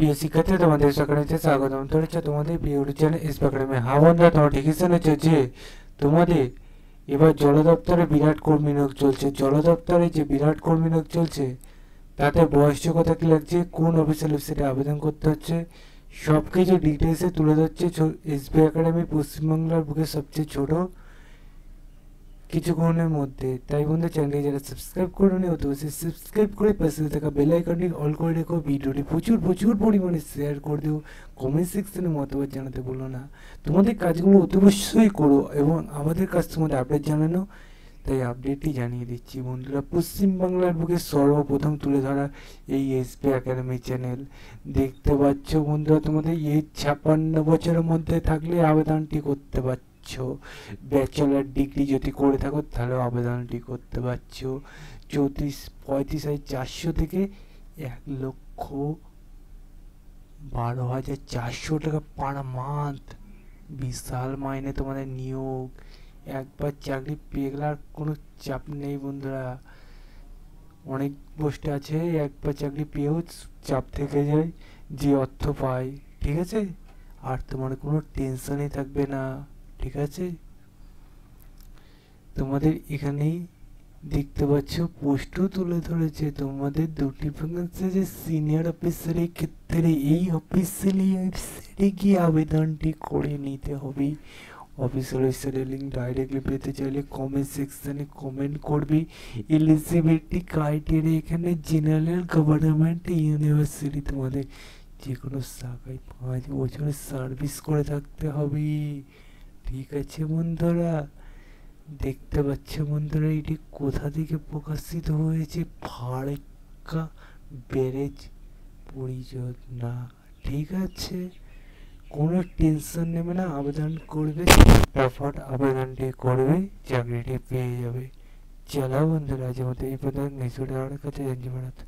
প্রিয় শিক্ষার্থী, তোমাদের সকলকে স্বাগতম। তো হচ্ছে তোমাদের প্রিয় চ্যানেল এসপি একাডেমি। হ্যাঁ বন্ধুরা, নোটিফিকেশন হচ্ছে যে তোমাদের এবার জল দপ্তরে বিরাট কর্মী নিয়োগ চলছে। জল দপ্তরে যে বিরাট কর্মী নিয়োগ চলছে তাতে বয়সযোগ্যতা কি লাগছে, কোন অফিসিয়াল ওয়েবসাইটে আবেদন করতে হচ্ছে, সব কিছু ডিটেলসে তুলে ধরছে এসবি একাডেমি, পশ্চিমবাংলার বুকে সবচেয়ে ছোট কিছুক্ষণের মধ্যে। তাই বন্ধু, চ্যানেলটি যারা সাবস্ক্রাইব করে নি অবশ্যই সাবস্ক্রাইব করে পাশে থাকা বেল আইকনটি অল করে রেখো। ভিডিওটি প্রচুর প্রচুর পরিমাণে শেয়ার করে দিও। কমেন্ট সেকশনে মতামত জানাতে ভুলো না। তোমাদের কাজগুলো অতি অবশ্যই করো এবং আমাদের কাছ তোমাদের আপডেট জানানো, তাই আপডেটটি জানিয়ে দিচ্ছি বন্ধুরা। পশ্চিমবাংলার বুকে সর্বপ্রথম তুলে ধরা এই এসপি একাডেমি চ্যানেল। দেখতে পাচ্ছ বন্ধুরা, তোমাদের এই 56 বছরের মধ্যে থাকলে আবেদনটি করতে পারছো। ব্যাচেলার ডিগ্রি যদি করে থাকো তাহলে আবেদনটি করতে পারছো। 35,400 থেকে 1,12,400 টাকা পার মান্থ। বিশাল মাইনে তোমাদের নিয়োগ। একবার চাকরি পেয়ে গেলে আর কোনো চাপ নেই বন্ধুরা। অনেক পোস্ট আছে, একবার চাকরি পেয়েও চাপ থেকে যায় যে অর্থ পায়, ঠিক আছে? আর তোমার কোনো টেনশনই থাকবে না, ঠিক আছে? তোমাদের এখানেই দেখতে পাচ্ছ পোস্টও তুলে ধরেছে। তোমাদের দুটি ভ্যাকেন্সি আছে সিনিয়র অফিসারের ক্ষেত্রে। এই অফিসিয়ালি ওয়েবসাইটে গিয়ে আবেদনটি করে নিতে হবে। অফিসিয়াল ওয়েবসাইটের লিঙ্ক ডাইরেক্টলি পেতে চাইলে কমেন্ট সেকশনে কমেন্ট করবি। এলিজিবিলিটি ক্রাইটেরিয়া এখানে জেনারেল গভর্নমেন্ট ইউনিভার্সিটি, তোমাদের যে কোনো শাখায় 5 বছরের সার্ভিস করে থাকতে হবে, ঠিক আছে বন্ধুরা? দেখতে পাচ্ছ বন্ধুরা, এটি কোথা থেকে প্রকাশিত হয়েছে? ফারাক্কা ব্যারেজ পরিযোজনা, ঠিক আছে? কোনো টেনশন নেবে না, আবেদন করবে, ফটাফট আবেদনটি করবে, চাকরিটি পেয়ে যাবে। চলো বন্ধুরা, আজ মতো এই পর্যন্ত। নেক্সট ভিডিও কাছে জানতে পারত।